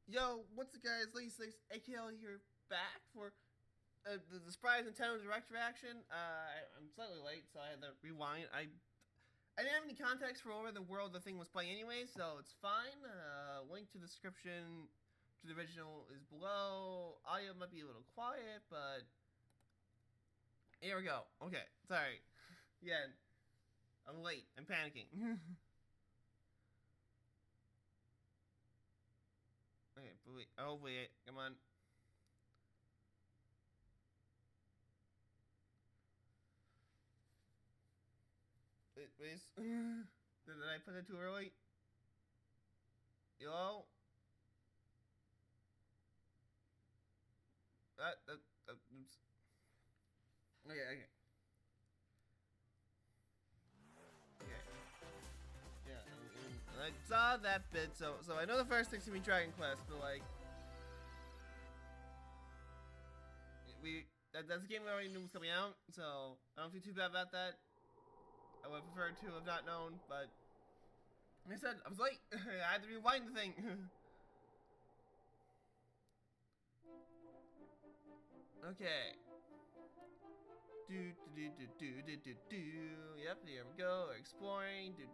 Yo, what's up guys, Luckysix, A.K.A here, back for the surprise Nintendo Direct reaction. I'm slightly late, so I had to rewind. I didn't have any context for where the world the thing was playing anyway, so it's fine. Link to the description to the original is below. Audio might be a little quiet, but here we go. Okay, sorry. Yeah, I'm late. I'm panicking. Okay, but wait. Oh, wait. Come on. Wait, please. Did I put it too early? Yo? Oops. Okay. Okay. Yeah, and I saw that bit, so I know the first thing's gonna be Dragon Quest, but like, that's a game we already knew was coming out, so I don't feel too bad about that. I would have preferred to have not known, but like I said, I was late. I had to rewind the thing. Okay. Yep, here we go. Exploring. The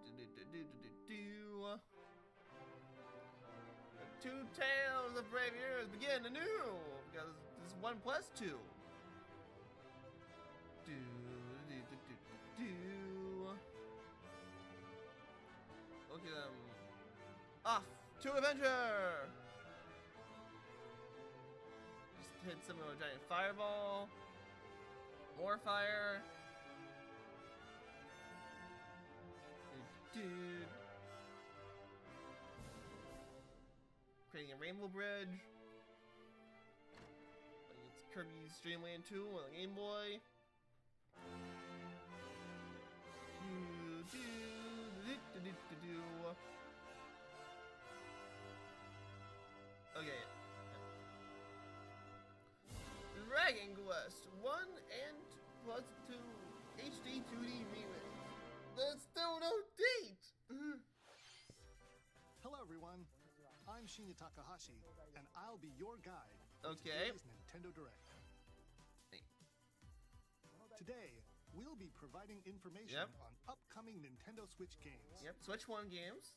two tales of brave years begin anew because this is 1 plus 2. Look at them. Off to adventure. Just hit someone with a giant fireball. More fire. Dude. Creating a rainbow bridge. Like it's Kirby's Dream Land 2 on the Game Boy. Okay. Dragon Quest 1 and plus 2 HD 2D remake. There's still no date! Hello everyone, I'm Shinya Takahashi, and I'll be your guide for today's Nintendo Direct. Hey. Today, we'll be providing information on upcoming Nintendo Switch games. Yep, Switch 1 games.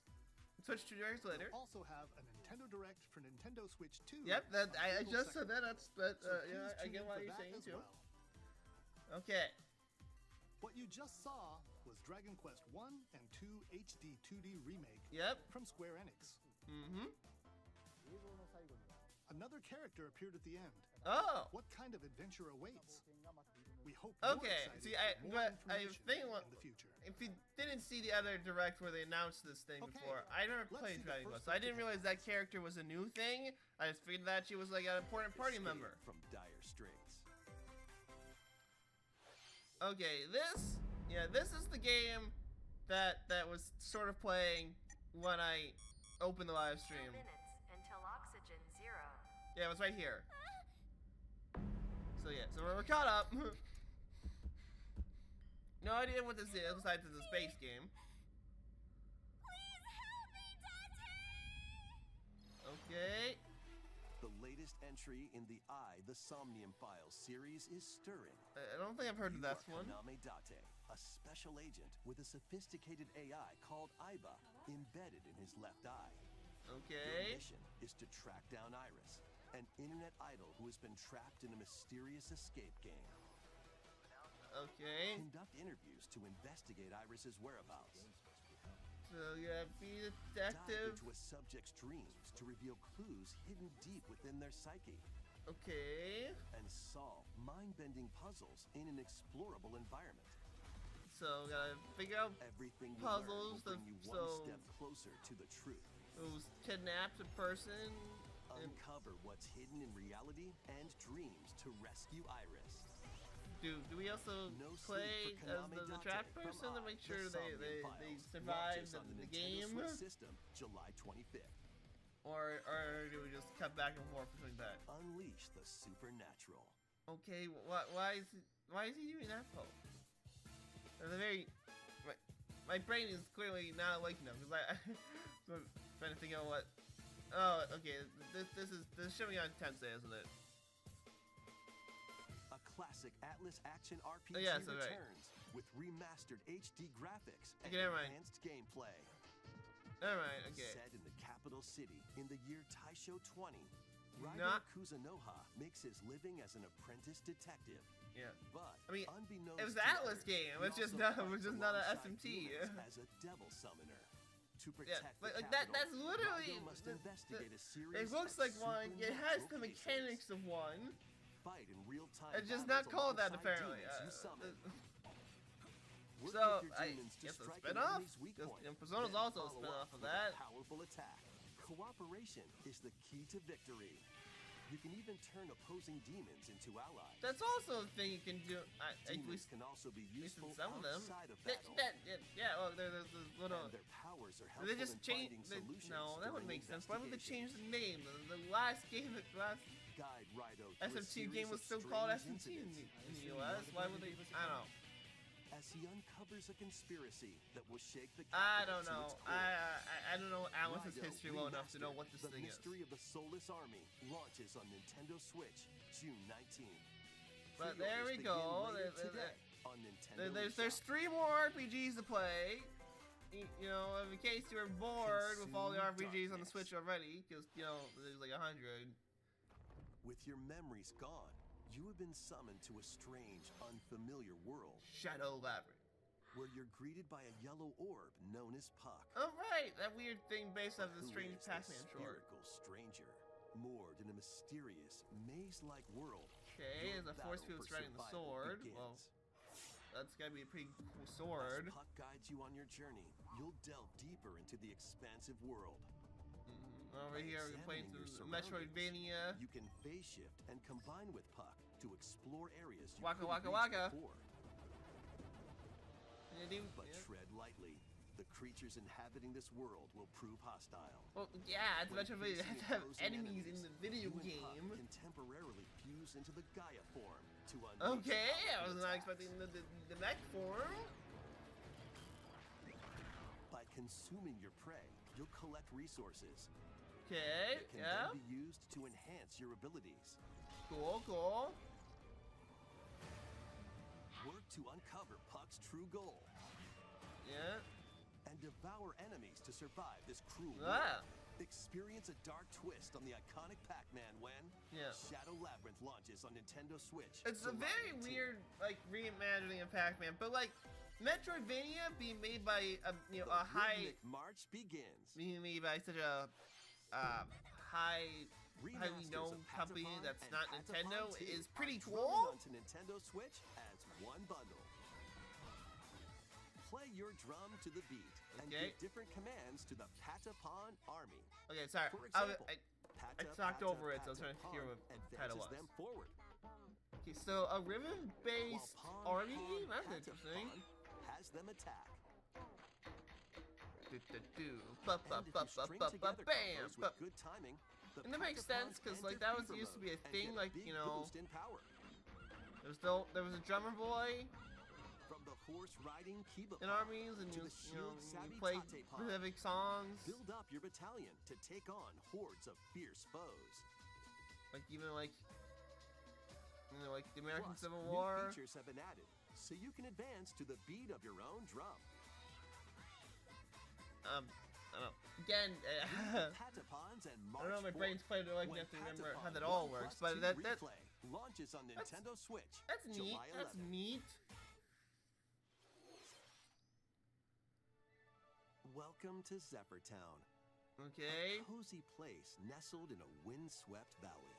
Switch 2 Directs later. We'll also have a Nintendo Direct for Nintendo Switch 2. Yep, that I just said that. Yeah, I get what you're saying too. Well. Okay. What you just saw was Dragon Quest 1 and 2 HD 2D remake. Yep. From Square Enix. Mm-hmm. Another character appeared at the end. Oh. What kind of adventure awaits? We hope. Okay. See, I think in the future. If you didn't see the other direct where they announced this thing before, I never played Dragon Quest, so I didn't realize that character was a new thing. I just figured that she was like an important party member. From dire straits. Okay, this is the game that was sort of playing when I opened the live stream. 2 minutes until oxygen 0. Yeah, it was right here. So yeah, so we're caught up. No idea what this is besides it's a space game. Please help me, Dante! Okay. The latest entry in the The Somnium Files series is stirring. I don't think I've heard of this one. Kaname Date, a special agent with a sophisticated AI called Aiba embedded in his left eye. Okay. Your mission is to track down Iris, an internet idol who has been trapped in a mysterious escape game. Okay. Conduct interviews to investigate Iris's whereabouts. So you gotta be a detective. Dive into a subject's dreams to reveal clues hidden deep within their psyche. Okay. And solve mind-bending puzzles in an explorable environment. So gotta figure out everything puzzles. Will bring you one step closer to the truth. Who's kidnapped a person. Uncover what's hidden in reality and dreams to rescue Iris. Do we also play as the trapped person to make sure they survive the game? Switch system, July 25th. Or do we just cut back and forth between that? Unleash the supernatural. Okay, why is he doing that pose? There's a very my brain is clearly not awake enough because I'm trying to think of what. Oh, okay. This is showing on Tensei, isn't it? A classic Atlas action RPG yes, returns with remastered HD graphics and Okay, never mind. enhanced gameplay. Alright, okay. Set in the capital city in the year Taisho 20, Not- Raido Kuzunoha makes his living as an apprentice detective. Yeah. But I mean, unbeknownst it was to an Atlas others, game. he It's just also not. It fights was just not an alongside SMT. demons as a devil summoner. To Yeah, protect the like capital, that's literally. Raido must investigate a series It looks of like one. It has the supernatural mechanics cases. of one. Fight in real time. It's just not called that apparently. So it's a spin-off. Persona's also a spin-off of that. Powerful attack. Cooperation is the key to victory. You can even turn opposing demons into allies. That's also a thing you can do. At Demons least can also be in useful some of them. outside of battle. Yeah. Well, there's little. And their powers are They helpful just in changed. finding solutions No, that wouldn't during make sense. Why would they change investigation. the name? The last game, the last Guide Raido to a SMT series game was of still called strange SMT in incidents the US. Why would they? I don't know. as he uncovers a conspiracy that will shake the I capital don't know. to its core. I don't know Alice's Raido history well enough to know what this Remastered, thing The is. Mystery of the Soulless Army launches on Nintendo Switch June 19th. But there we Pre-orders go. begin later today on Nintendo There's eShop. 3 more RPGs to play. You know, in case you're bored with all the Consume RPGs on the darkness. Switch already, because you know there's like 100. With your memories gone, you have been summoned to a strange, unfamiliar world Shadow Labyrinth. where you're greeted by a yellow orb known as Puck. Oh right, that weird thing based off the Who strange is this Pac-Man short. spherical stranger, moored in a mysterious, maze-like world. Okay, Your there's a force battle field for surrounding the survival sword. begins. Well, that's gotta be a pretty cool sword. As Puck guides you on your journey, you'll delve deeper into the expansive world. Over By here, we're playing examining through your Metroidvania. You can phase shift and combine with Puck to explore areas you Waka couldn't waka reach waka. before. But Yeah. tread lightly. The creatures inhabiting this world will prove hostile. Well, yeah, it's When Metroidvania. They facing have to have opposing enemies in the video you and Puck game. can temporarily fuse into the Gaia form to unleash Okay, I powerful was not attacks. expecting the mech form. By consuming your prey, you'll collect resources Okay, that can yeah, then be used to enhance your abilities. cool, cool. Work to uncover Puck's true goal Yeah, and devour enemies to survive this cruel ah, world. Experience a dark twist on the iconic Pac-Man when yeah. Shadow Labyrinth launches on Nintendo Switch. It's a July very 18th. weird, like, reimagining of Pac-Man, but like, Metroidvania being made by a The high, rhythmic march begins. being made by such a highly Remasters known of company Patapon that's and not Patapon Nintendo 2 is pretty are coming cool. onto Nintendo Switch as one bundle. Play your drum to the beat and Okay. give different commands to the Patapon army. Okay, sorry. For I example, talked over it, so I was trying to hear what title advances was. them forward. Okay, so a ribbon-based While army Pawn game? That's Patapon interesting. has them attack. Do-do-do. And if you string together Bam! combos with good timing, the And that makes Patapons sense, 'cause, enter like, that was fever used to mode be a and thing, get like, big you know, boost in power. there was a drummer boy From the horse riding Kiba in Pawn armies, and to you the know, shield you savvy played Tate Pawn. specific songs, Build up your battalion to take on hordes of fierce foes. like even like like the American Plus, Civil new War. features have been added, so you can advance to the beat of your own drum. I don't know. Again, Patapons and I don't know. My March brain's played like When enough to remember Patapon how that all 1 works, plus but 2 that replay launches on Nintendo Switch. that's neat. July That's 11th. neat. Welcome to Zephyrtown. Okay, A cozy place nestled in a windswept valley.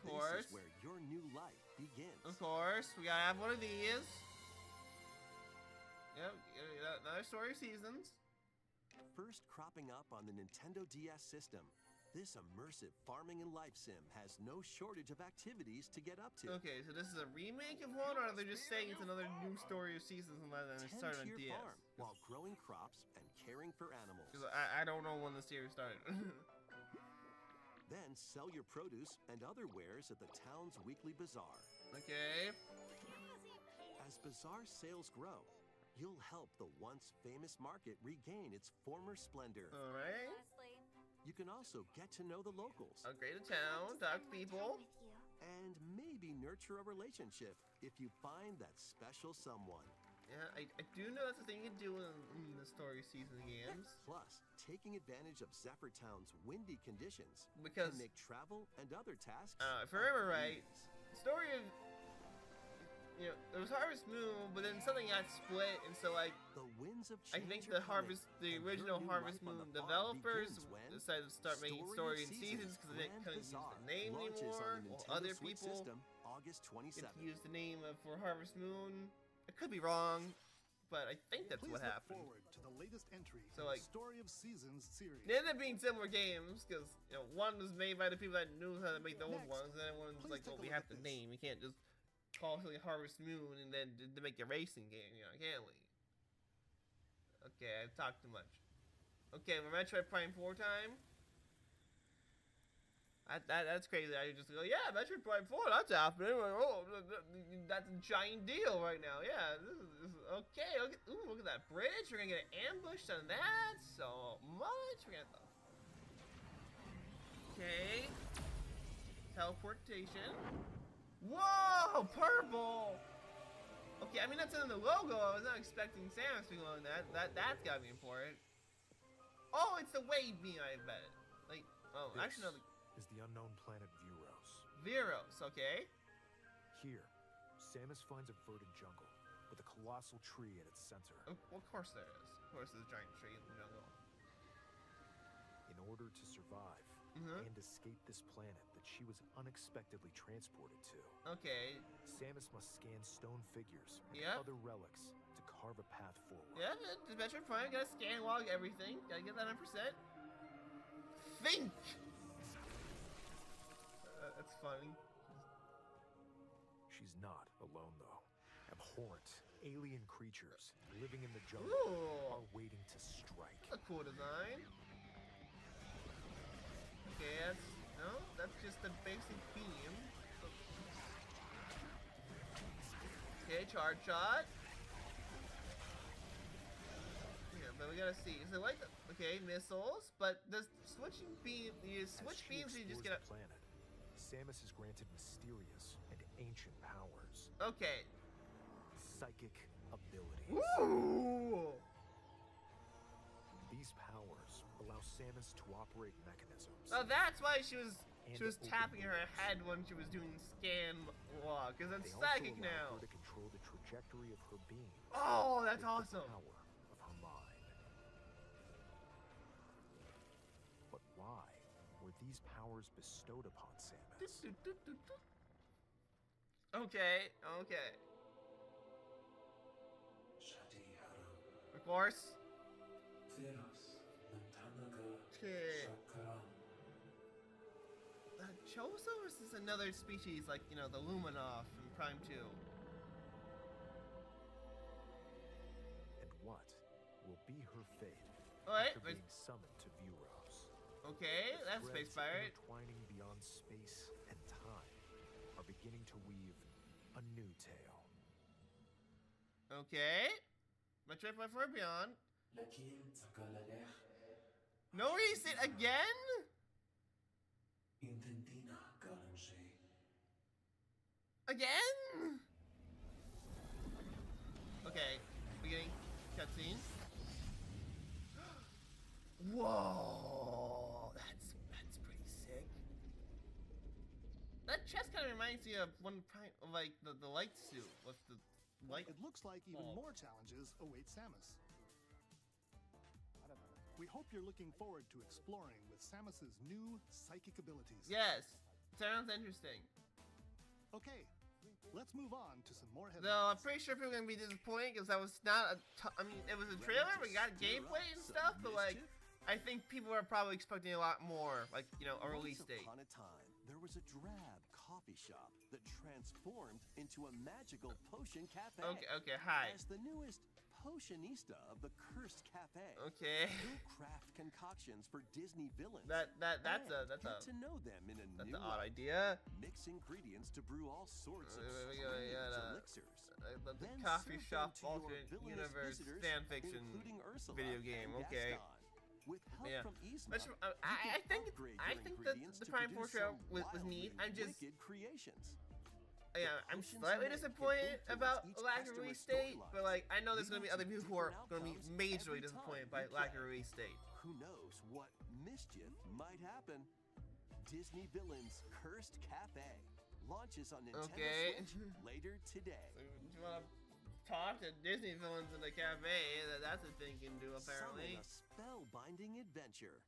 of course. This is where your new life begins. Of course, we gotta have one of these. Yep, another Story Seasons. First cropping up on the Nintendo DS system, this immersive farming and life sim has no shortage of activities to get up to. Okay, so this is a remake of one, or are they just saying it's another new Story of Seasons and then it Tend started to on your DS? farm while growing crops and caring for animals. Because I don't know when the series started. Then sell your produce and other wares at the town's weekly bazaar. Okay. As bazaar sales grow, you'll help the once famous market regain its former splendor. Alright. Leslie, You can also get to know the locals Upgrade a town, talk to people. and maybe nurture a relationship if you find that special someone. Yeah, I do know that's a thing you can do in the story season games. Plus, taking advantage of Zephyr Town's windy conditions Because, can make travel and other tasks if I remember a right, breeze. story of, you know, there was Harvest Moon, but then something got split, and so like, The winds of I change think are the coming, the and original your new Harvest life on Moon the farm developers begins when decided to start making story in seasons because they Grand couldn't use Bazaar the name launches anymore. on the While Nintendo other Switch people system, August get 27th. to use the name for Harvest Moon. I could be wrong, but I think that's Please what look happened. forward to the latest entry So, in like, the Story of Seasons series. They ended up being similar games because one was made by the people that knew how to make the old Next, ones, and then one was please like, take well, a we look have at to this. name. We can't just call something Harvest Moon and then to make a racing game, can't we? Okay, I've talked too much. Okay, we're Metroid Prime 4 time. That's crazy. I just go, yeah, Metroid Prime 4, that's happening. Like, oh, that's a giant deal right now. Yeah, this is okay. Look at that bridge. We're gonna get ambushed on that so much. We're gonna. Okay. Teleportation. Whoa, purple. Okay, I mean that's in the logo. I was not expecting Samus to be on that. That's gotta be important. Oh, it's the wave beam, I bet. Like, oh, This actually no. is the unknown planet Vuros. Viros, okay. Here, Samus finds a verdant jungle with a colossal tree at its center. Of course there is. Of course there's a giant tree in the jungle. In order to survive and escape this planet that she was unexpectedly transported to, Okay. Samus must scan stone figures and Yep. other relics to carve a path forward. Yeah, the Metroid Prime gotta scan log everything. Gotta get that 100%. Think! That's funny. She's not alone, though. Abhorrent, alien creatures living in the jungle Ooh. are waiting to strike. A cool design. Okay, that's just a basic beam. Okay, charge shot. Yeah, but we gotta see. Is it like okay, missiles? But does switching beam? You switch As she beams, and you just explores get the planet, Samus is granted mysterious and ancient powers, okay. psychic abilities. Ooh. These powers allow Samus to operate mechanisms. Oh, that's why she was And tapping open her doors. head when she was doing scan log, because They it's also psychic allow now. her to control the trajectory of her being. Oh, that's with awesome. The power of her mind. But why were these powers bestowed upon Samus? Okay, okay. Of course. Okay. Choso is another species like, the Luminoff in Prime 2. And what will be her fate Alright, after being summoned to Vuros? okay, that's Threads Space Pirate. intertwining beyond space and time are beginning to weave a new tale. Okay. Metroid Prime 4 Beyond. No reset again? Again? Okay, beginning cutscene. Whoa, that's pretty sick. That chest kind of reminds me of one of like the light suit with the light. It looks like even bulb. more challenges await Samus. We hope you're looking forward to exploring with Samus's new psychic abilities. Yes, sounds interesting. Okay, let's move on to some more headlines. Though I'm pretty sure people are gonna be disappointed because that was not I mean, it was a trailer, we got gameplay and stuff, but like, I think people are probably expecting a lot more, like, a release date. Once upon a time, there was a drab coffee shop that transformed into a magical potion cafe. Okay, hi. As the newest potionista of the cursed cafe, Okay. you'll craft concoctions for Disney villains. That's and a get to know them in a that's new an odd way. idea. Mix ingredients to brew all sorts of We strange got, elixirs. The Then coffee serve them shop to your alternate villainous universe visitors, fan fiction including Ursula video game. and Okay. Gaston. With help Yeah. from Yzma, Which, I think the Prime Force trail was neat. I'm just creations. yeah, I'm slightly disappointed about lack of release date, but like I know there's gonna be other people who are gonna be majorly disappointed by lack of release date. Who knows what mischief might happen? Disney Villains Cursed Cafe launches on Nintendo Switch later today. So you wanna talk to Disney villains in the cafe? That's a thing you can do apparently. Summon a spellbinding adventure.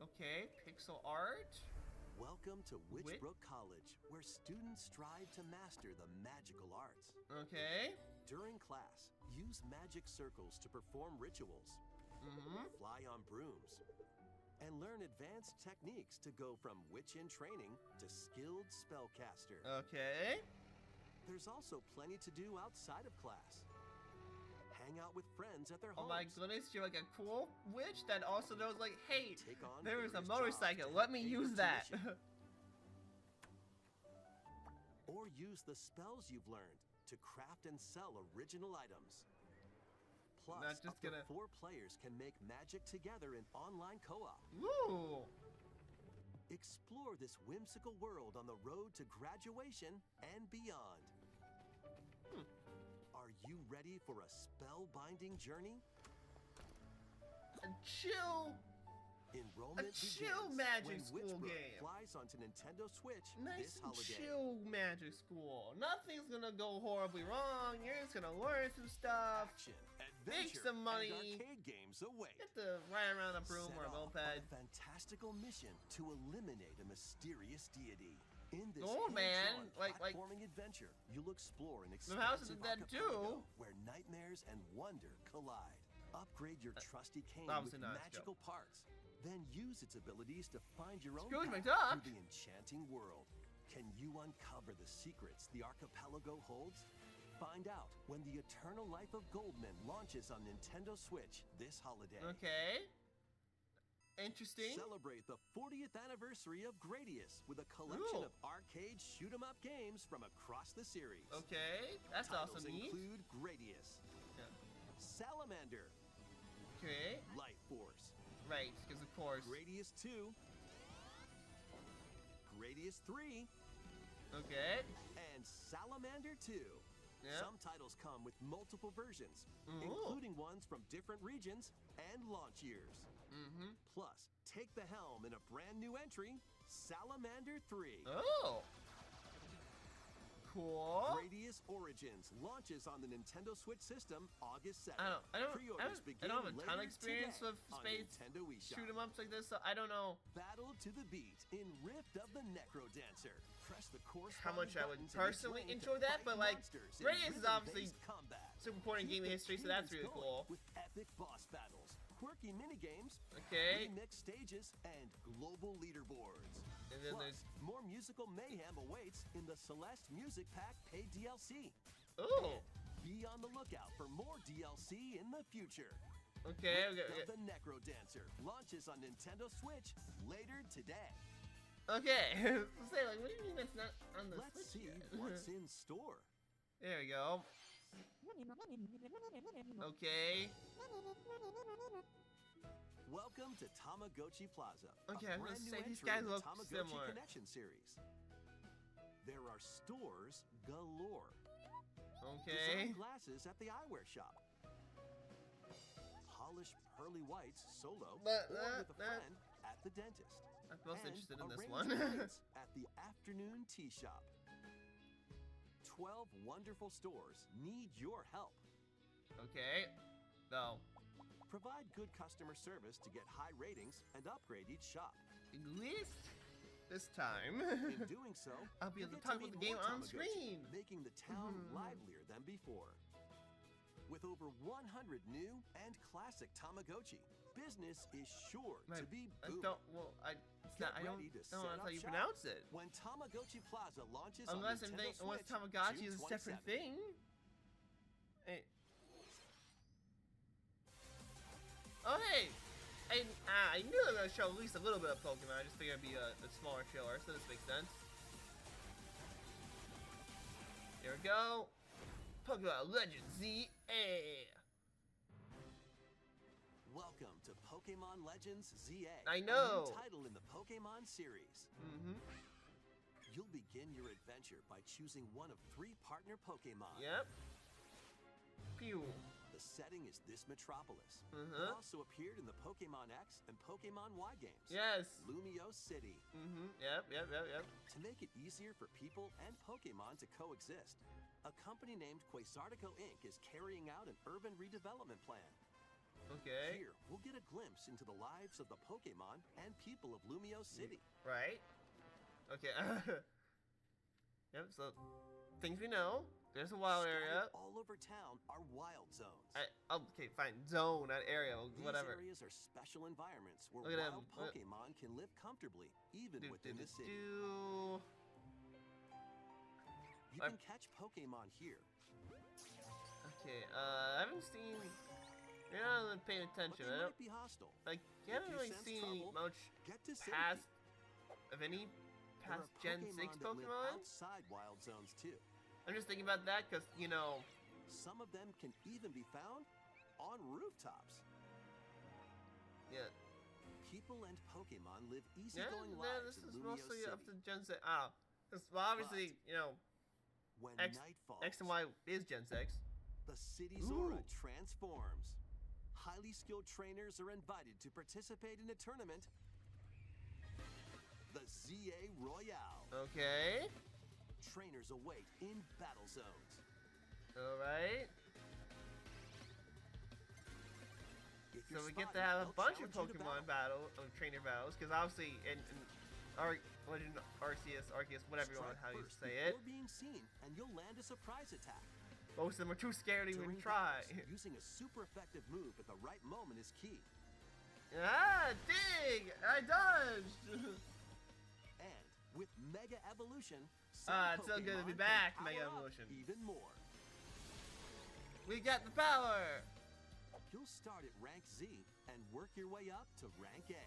Okay, pixel art. Welcome to Witchbrook College, where students strive to master the magical arts. Okay. During class, use magic circles to perform rituals, fly on brooms, and learn advanced techniques to go from witch in training to skilled spellcaster. Okay. There's also plenty to do outside of class. Hang out with friends at their Oh homes. my goodness, you're like a cool witch that also knows like, hey, Take on there is a various motorcycle, jobs to let help me pay your use that. tuition. Or use the spells you've learned to craft and sell original items. Plus, Not just up to gonna- 4 players can make magic together in online co-op. Woo! Explore this whimsical world on the road to graduation and beyond. Are you ready for a spellbinding journey? A chill, Enrollment chill begins magic when school Witchbrook game. flies onto Nintendo Switch Nice this and holiday. chill magic school. Nothing's gonna go horribly wrong. You're just gonna learn some stuff. Action, Make adventure, some money. and arcade games await. Get to ride around a broom Set or a off on moped. a fantastical mission to eliminate a mysterious deity. In this Oh, man, hand-drawn like- platforming adventure, you'll explore an The House of expansive the Dead archipelago 2. where nightmares and wonder collide. Upgrade your trusty cane obviously with not, it's magical parts. Then use its abilities to find your own Scrooge path McDuck. through the enchanting world. Can you uncover the secrets the archipelago holds? Find out when the Eternal Life of Goldman launches on Nintendo Switch this holiday. Okay. Interesting. Celebrate the 40th anniversary of Gradious with a collection Ooh. of arcade shoot-'em-up games from across the series. Okay, that's Titles awesome. Neat. include Gradious, Yeah. Salamander, Okay. Light Force, Right, because of course. Gradious 2, Gradious 3, Okay. and Salamander 2. Yeah. Some titles come with multiple versions, Ooh. including ones from different regions and launch years. Mm-hmm. Plus, take the helm in a brand new entry, Salamander 3. Oh. Cool. Gradious Origins launches on the Nintendo Switch system August 7th. I don't Pre-orders have a ton of begin experience later with today on space Nintendo eShop. shoot 'em ups like this, so I don't know Battle to the beat in Rift of the NercoDancer. Press the how much I would buttons in personally X-Lane to enjoy that, fight but like monsters in Gradious is obviously rhythm-based combat. super important in Keep gaming the history, so that's cadence really going cool. With epic boss battles, quirky minigames, Okay. remix stages, and global leaderboards. And then Plus, there's more musical mayhem awaits in the Celeste Music Pack paid DLC. ooh. Be on the lookout for more DLC in the future. Okay. Rift Okay. of the NercoDancer launches on Nintendo Switch later today. Okay. Say like, what do you mean that's not on the Let's Switch see yet? what's in store. There we go. Okay. Welcome to Tamagotchi Plaza. Okay, a I was gonna brand new say, these entry guys in the look Tamagotchi similar. Connection series. There are stores galore. Okay. Design glasses at the eyewear shop. Polish pearly whites solo But, or with a friend at the dentist. I'm most And interested in this arrange one. drinks at the afternoon tea shop. 12 wonderful stores need your help. Okay. No. Provide good customer service to get high ratings and upgrade each shop. At least this time. In doing so, I'll be you'll able to get talk meet about the game more on Tamagotchi, screen. making the town livelier than before. With over 100 new and classic Tamagotchi, business is sure to be I booming. don't. Well, it's Get not. I don't ready to know set that's how up you shop pronounce it. When Tamagotchi Plaza launches Unless on Nintendo unless Switch, Tamagotchi June is a separate 27th. thing. Hey. Oh hey. I knew they were gonna show at least a little bit of Pokemon. I just figured it'd be a smaller trailer, so this makes sense. Here we go. Pokemon Legends Z. Pokemon Legends ZA. I know. A new title in the Pokemon series. You'll begin your adventure by choosing one of 3 partner Pokemon. Yep. Pew. The setting is this metropolis. It also appeared in the Pokemon X and Pokemon Y games. Yes. Lumio City. Yep. To make it easier for people and Pokemon to coexist, a company named Quasartico Inc. is carrying out an urban redevelopment plan. Okay. Here, we'll get a glimpse into the lives of the Pokemon and people of Lumio City. Right. Okay. Yep, so things we know. There's a wild area. All over town are wild zones. Okay, fine. Zone, not area, whatever. These areas are special environments where Look at wild him. Pokemon can live comfortably, even within the city. You can catch Pokemon here. Okay, I haven't seen... You're not really paying attention. But they might be hostile. Like, you haven't really seen much past of any past Gen 6 Pokemon. Outside wild zones too. I'm just thinking about that because, you know... Some of them can even be found on rooftops. Yeah. People and Pokemon live easygoing lives this in is Lumio mostly City. up to Gen 6. Well, obviously, you know, When X night falls, and Y is Gen 6. the city's aura transforms. Highly skilled trainers are invited to participate in a tournament. The ZA Royale. Okay. Trainers await in battle zones. Alright. If So you're we get to spotted, have a they'll bunch of challenge you to Pokemon trainer battles, because obviously in Legend Arceus, whatever you want, Strike how you first say it. before being seen, and you'll land a surprise attack. Most of them are too scared to even During try. battles, using a super effective move at the right moment is key. Dig! I dodged! And with Mega Evolution, It's so good to be Pokemon back, can Mega power up Evolution. even more. We got the power! You'll start at rank Z and work your way up to rank A.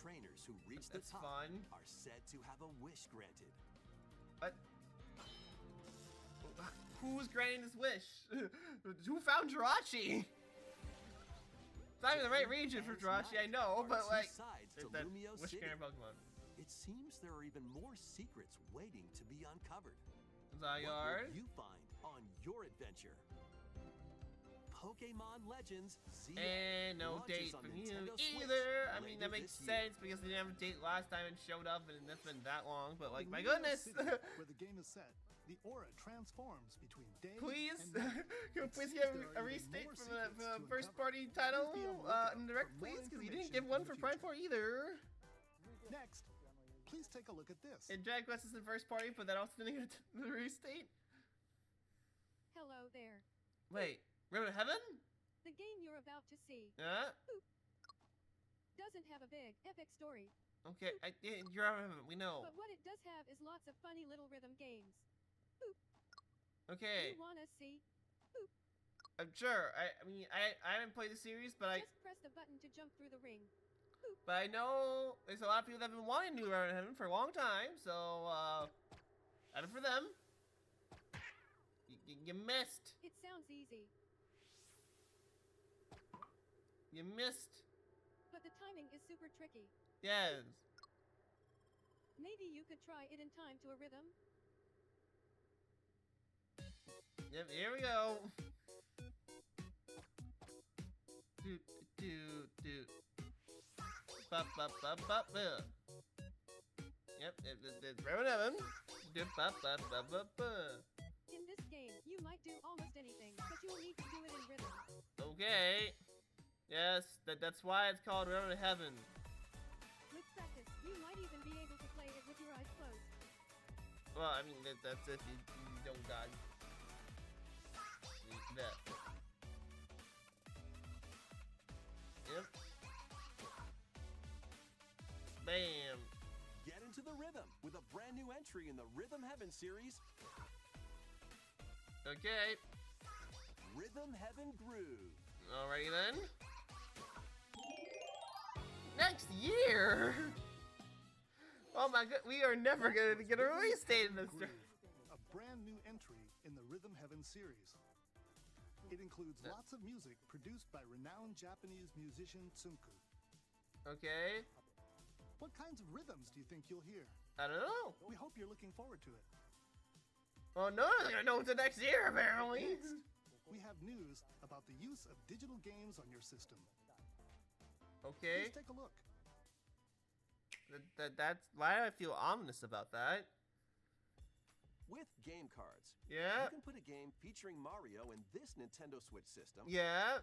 Trainers who reach the That's top fun. are said to have a wish granted. What? Who's granting this wish? Who found Jirachi? It's not even the right region for Jirachi, I know, but like, to that Lumio wish City. granting Pokemon. It seems there are even more secrets waiting to be uncovered. Zygarde. What will you find on your adventure? Pokemon Legends ZA And no launches date on from you Nintendo Switch either. I mean, later that makes this year. sense because they didn't have a date last time and showed up, and that's been that long. But like, my In Lumio goodness! City, where the game is set, the aura transforms between day Please, and night. can we It please seems get there a are even restate more from the secrets to first uncover. party title Please be on the lookout in direct, for more please, because you didn't information give one in for the Prime future. 4 either. Next, please take a look at this. And Dragon Quest is in first party, but that also didn't get the restate. Hello there. Wait, Ribbon Heaven? The game you're about to see doesn't have a big, epic story, Okay, you're Ribbon Heaven, we know. but what it does have is lots of funny little rhythm games. Okay, You wanna see? I'm sure. I mean, I haven't played the series, but Just press the button to jump through the ring. I know there's a lot of people that have been wanting to do Ribbon Heaven for a long time, so add it for them. You missed. It sounds easy, You missed. but the timing is super tricky. Yes. Maybe you could try it in time to a rhythm. Yep, here we go. Do do do. Bop bop bop bop. Yep, it's Ribbon Heaven. Do bop bop bop bop. In this game, you might do almost anything, but you'll need to do it in rhythm. Okay. Yes, that's why it's called Ribbon Heaven. With practice, you might even be able to play it with your eyes closed. Well, I mean that's if you don't got that. Yep. Bam. Get into the rhythm with a brand new entry in the Rythm Heaven series, Okay. Rythm Heaven Groove. Alrighty then. Next year. Oh my god, we are never gonna get a release date in this. Groove, a brand new entry in the Rythm Heaven series. It includes lots of music produced by renowned Japanese musician Tsunku. Okay. What kinds of rhythms do you think you'll hear? I don't know. We hope you're looking forward to it. Well, no one's gonna know until next year, apparently. Next, we have news about the use of digital games on your system. Okay. Please take a look. That's why do I feel ominous about that? With game cards, Yeah. you can put a game featuring Mario in this Nintendo Switch system Yeah.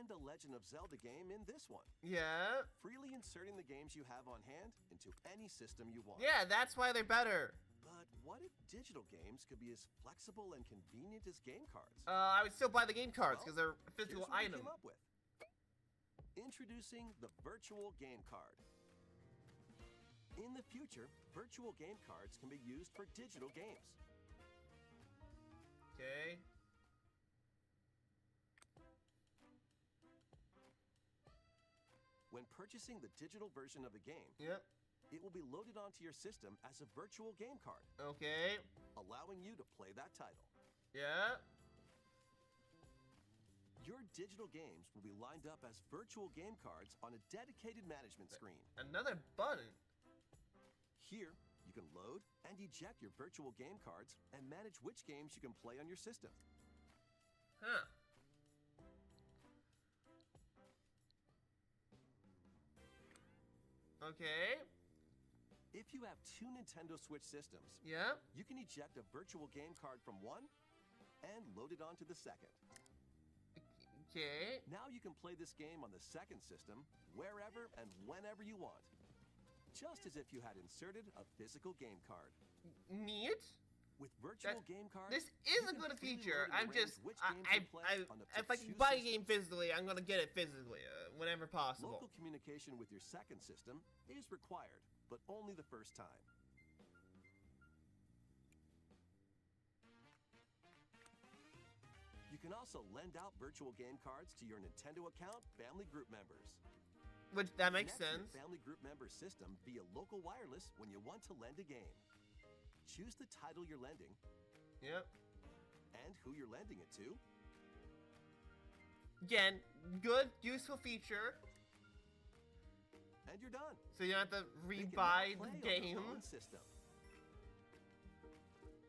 and a Legend of Zelda game in this one. Yeah. Freely inserting the games you have on hand into any system you want. Yeah, that's why they're better. But what if digital games could be as flexible and convenient as game cards? I would still buy the game cards because they're a Here's physical what we item. came up with. Introducing the virtual game card. In the future, virtual game cards can be used for digital games. Okay. When purchasing the digital version of the game, Yep. it will be loaded onto your system as a virtual game card, Okay. allowing you to play that title. Yeah. Your digital games will be lined up as virtual game cards on a dedicated management screen. Another button. Here, you can load and eject your virtual game cards and manage which games you can play on your system. Huh. Okay. If you have two Nintendo Switch systems, Yeah. you can eject a virtual game card from one and load it onto the second. Okay. Now you can play this game on the second system wherever and whenever you want. Just as if you had inserted a physical game card. Neat. With virtual That's- game cards, This you is a can good freely feature. load and I'm arrange just, which I, games I, you play on up to if I 2 can buy a systems. game physically, I'm gonna get it physically whenever possible. Local communication with your second system is required, but only the first time. You can also lend out virtual game cards to your Nintendo account family group members. Which that makes Connect sense. your family group member system via local wireless when you want to lend a game. Choose the title you're lending Yep. and who you're lending it to. Again, good, useful feature. And you're done. So you don't have to They can now rebuy play the on game. their own system.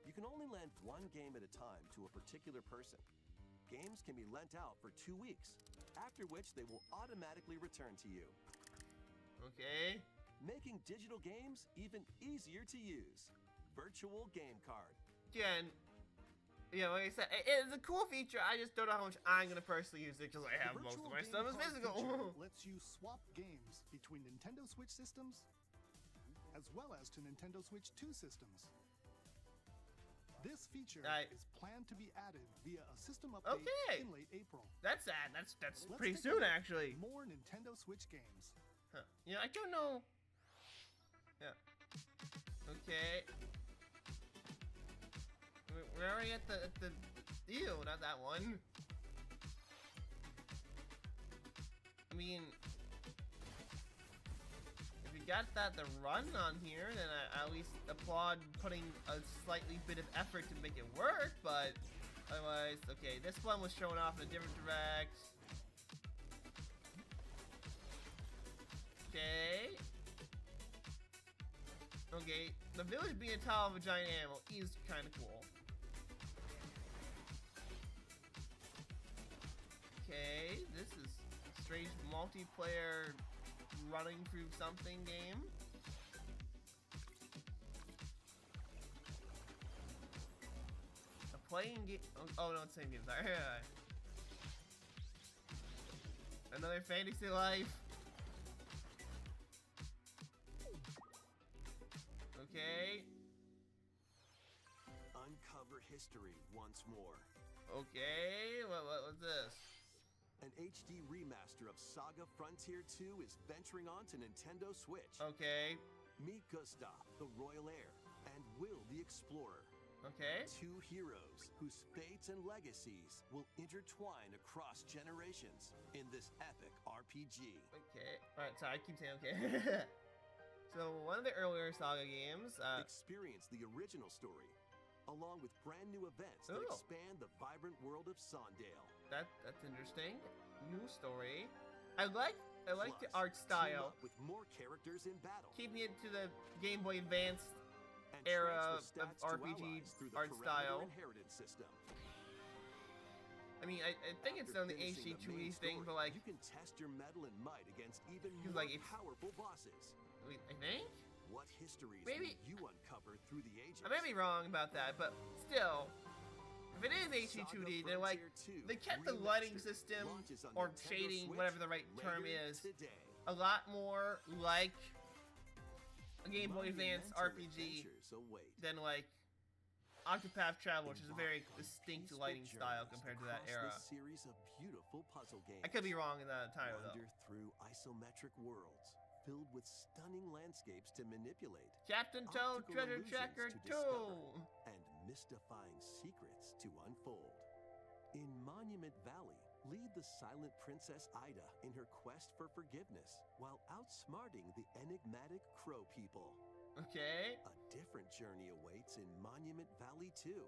You can only lend one game at a time to a particular person. Games can be lent out for 2 weeks, after which they will automatically return to you, Okay. making digital games even easier to use. Virtual game card. Again, yeah, like I said, it's a cool feature. I just don't know how much I'm gonna personally use it because I The have most of virtual my game stuff is card physical. feature lets you swap games between Nintendo Switch systems as well as to Nintendo Switch 2 systems. This feature is planned to be added via a system update Okay. in late April. That's sad. That's Let's pretty take a soon, look at actually. More Nintendo Switch games. Huh. You know, I don't know. Yeah. Okay. We're already at the. Ew, not that one. I mean, if you got the run on here, then I at least applaud putting a slightly bit of effort to make it work. But otherwise, okay, this one was showing off in a different direct. Okay. Okay, the village being a tile of a giant animal is kind of cool. Okay, this is a strange multiplayer running through something game. A playing game. Oh no, it's the same game. Sorry. Another fantasy life. Okay. Uncover history once more. Okay. What was this? An HD remaster of Saga Frontier 2 is venturing on to Nintendo Switch. Okay. Meet Gustav, the Royal Heir, and Will, the Explorer. Okay. Two heroes whose fates and legacies will intertwine across generations in this epic RPG. Okay. Alright, sorry, I keep saying okay. So, one of the earlier Saga games, Experience the original story along with brand new events that expand the vibrant world of Sondale. That's interesting. New story. I like the art style. With more characters in battle. Keeping it to the Game Boy Advanced era of RPG art style. Inheritance system. I mean, I think it's on the HD 2D thing, but like you can test your mettle and might against even more powerful bosses. I think. What histories maybe you uncover through the ages? I may be wrong about that, but still, if it is HD 2D, they're like they kept the lighting system or shading, whatever the right term is, a lot more like a Game Boy Advance RPG than like Octopath Traveler, which is a very distinct lighting style compared to that era. Series of beautiful puzzle games. I could be wrong in that title though. Wander through isometric worlds filled with stunning landscapes to manipulate. Captain Toad Treasure Tracker 2! And mystifying secrets to unfold. In Monument Valley, lead the silent Princess Ida in her quest for forgiveness while outsmarting the enigmatic Crow people. Okay. A different journey awaits in Monument Valley 2.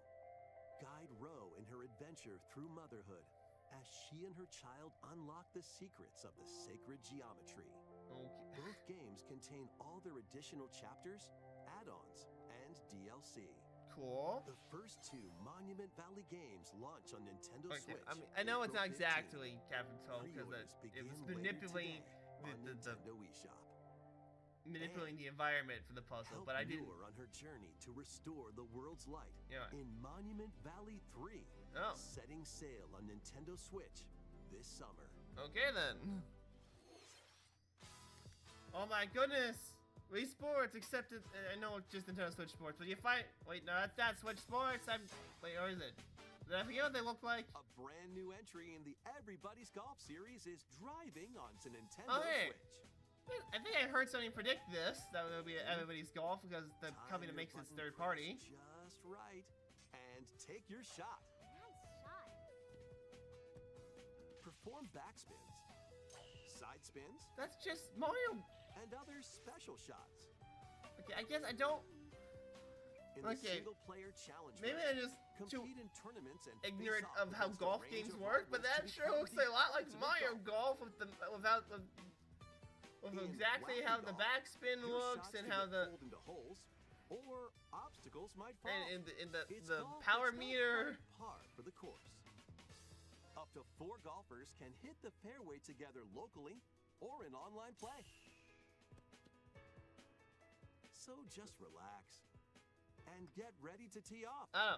Guide Ro in her adventure through motherhood as she and her child unlock the secrets of the sacred geometry. Okay. Both games contain all their additional chapters, add-ons, and DLC. Cool. The first two Monument Valley games launch on Nintendo Switch. I mean, I know it's not exactly Captain Toad because it was manipulating the Nintendo eShop. Manipulating the environment for the puzzle, but I didn't. On her journey to restore the world's light. Yeah. In Monument Valley 3. Oh. Setting sail on Nintendo Switch this summer. Okay then. Oh my goodness! Wii Sports accepted. I know it's just Nintendo Switch Sports, but you fight. Wait, no, that's not Switch Sports. Wait, or is it? Did I forget what they look like? A brand new entry in the Everybody's Golf series is driving onto Nintendo Switch. I think I heard somebody predict this, that it would be Everybody's Golf, because the company that makes it's third party. Just right. And take your shot. Nice shot. Perform backspins, side spins. That's just Mario. And other special shots. Okay, I guess I don't... In the single-player challenge maybe I just compete in tournaments and ignorant of how golf games work, but that sure looks a lot like Mario Golf with exactly how the backspin looks and how the holes or obstacles might fall. And in the power meter. Par for the course. Up to 4 golfers can hit the fairway together locally or in online play. So just relax and get ready to tee off. Oh.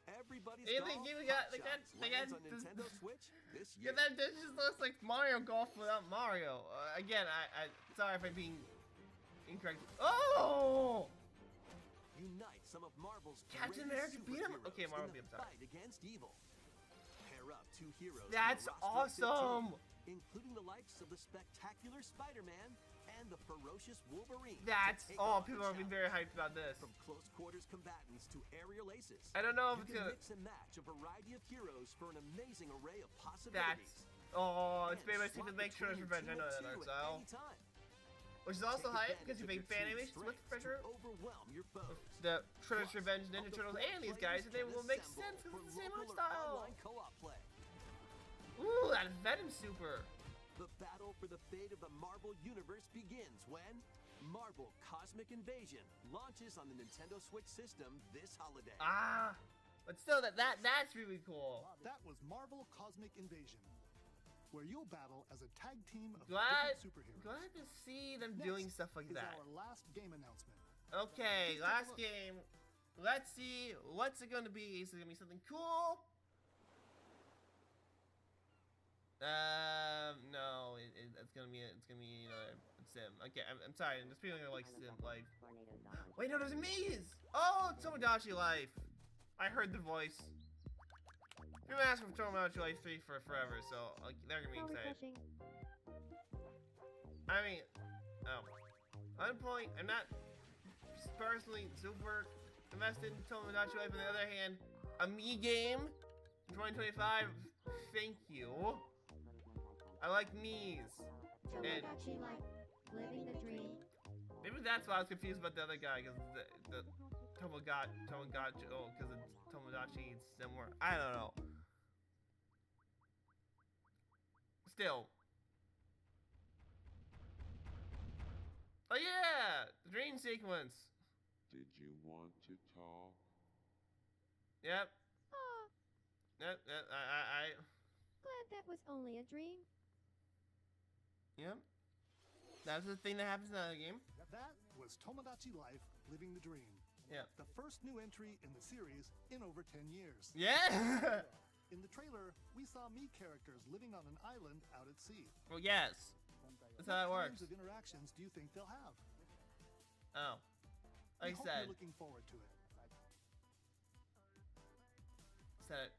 Everybody's they got on Nintendo Switch this year. Yeah, that just looks like Mario Golf without Mario. Again, I sorry if I'm being incorrect. Oh! Unite some of Marvel's Captain America beat him. Okay, Marvel beat him. Fight against evil. Pair up 2 heroes. That's awesome. Including the likes of the spectacular Spider-Man and the ferocious Wolverine. That's people are being very hyped about this. From close quarters combatants to aerial aces. I don't know if it's gonna mix and match a variety of heroes for an amazing array of possibilities. It's made by Stephen Lake Shredder's Revenge. I know that art style. Which is also hype because you make fan animations with Treasure. Overwhelm your foes. The Shredder's Revenge, Ninja Turtles, and these guys, and they will make sense because it's the same art style. Ooh, that Venom Super. The battle for the fate of the Marvel Universe begins when Marvel Cosmic Invasion launches on the Nintendo Switch system this holiday. But still, that's really cool. That was Marvel Cosmic Invasion, where you'll battle as a tag team of different superheroes. Glad to see them doing stuff like that. Our last game announcement. Okay, last game. Let's see, what's it gonna be? Is it gonna be something cool? No, it's gonna be Sim. Okay, I'm sorry, I'm just feeling like Sim Life. Wait, no, there's a maze! Oh, it's Tomodachi Life. I heard the voice. We've been asking for Tomodachi Life 3 for forever, so they're gonna be excited. I mean, on point, I'm not personally super invested in Tomodachi Life. On the other hand, a me game in 2025, thank you. I like Mies. And Living the dream. maybe that's why I was confused about the other guy, because the Tomodachi. Oh, because Tomodachi is similar. I don't know. Still. Oh yeah, the dream sequence. Did you want to talk? Yep. Aw, Yep. glad that was only a dream. Yep. That's the thing that happens in another game. That was Tomodachi Life Living the Dream. Yeah. The first new entry in the series in over 10 years. Yeah. In the trailer, we saw Mii characters living on an island out at sea. Well, yes. That's how it What works. kinds of interactions do you think they'll have? Oh. Like I We hope said. you're looking forward to it. Said it.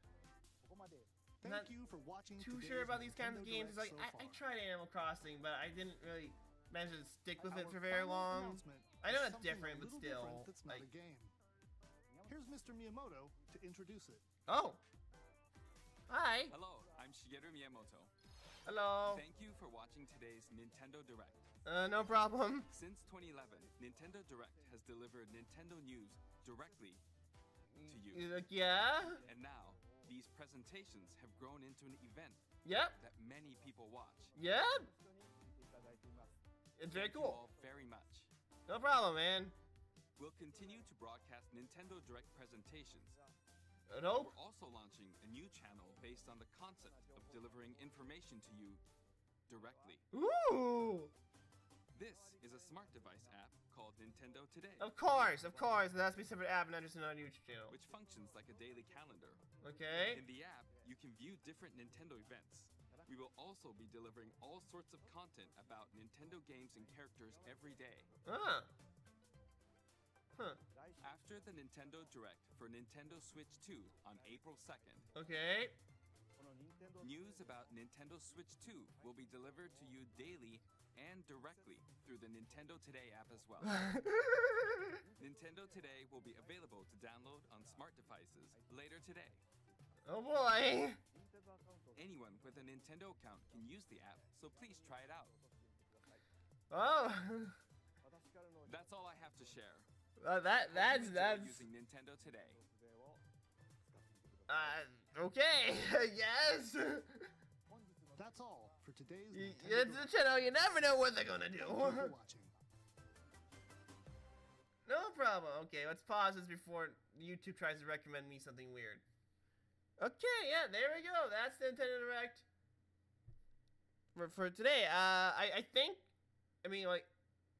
Thank Not you for watching. Too today's sure about these kinds of Nintendo games. It's like Direct so I far. tried Animal Crossing, but I didn't really manage to stick with it Our for very final long. announcement I know is it's something different, a but little still, different that's not like- a game. Here's Mr. Miyamoto to introduce it. Oh. Hi. Hello, I'm Shigeru Miyamoto. Hello. Thank you for watching today's Nintendo Direct. No problem. Since 2011, Nintendo Direct has delivered Nintendo news directly to you. You're like, yeah. And now, these presentations have grown into an event Yep. that many people watch. Yep. It's very Thank you cool. all very much. No problem, man. We'll continue to broadcast Nintendo Direct presentations. Nope. We're also launching a new channel based on the concept of delivering information to you directly. Ooh. This is a smart device app called Nintendo Today, Of course. There has to be a separate app, not just another YouTube channel. which functions like a daily calendar. Okay. In the app, you can view different Nintendo events. We will also be delivering all sorts of content about Nintendo games and characters every day. Huh. After the Nintendo Direct for Nintendo Switch 2 on April 2nd, Okay. news about Nintendo Switch 2 will be delivered to you daily and directly through the Nintendo Today app as well. Nintendo Today will be available to download on smart devices later today. Oh boy. Anyone with a Nintendo account can use the app, so please try it out. Oh. That's all I have to share. That's Hope you enjoy using Nintendo Today. Okay. Yes. That's all for today's It's Nintendo the channel. You never know what they're gonna do. Thank you for watching. No problem. Okay, let's pause this before YouTube tries to recommend me something weird. Okay, yeah, there we go. That's the Nintendo Direct for today. I think, I mean, like,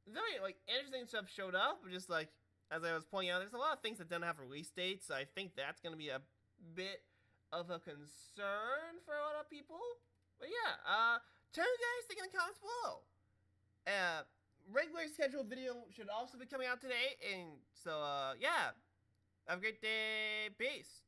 very like interesting stuff showed up. But just like as I was pointing out, there's a lot of things that don't have release dates. So I think that's gonna be a bit of a concern for a lot of people. But yeah, tell you guys think in the comments below. Regular scheduled video should also be coming out today, and so yeah, have a great day. Peace.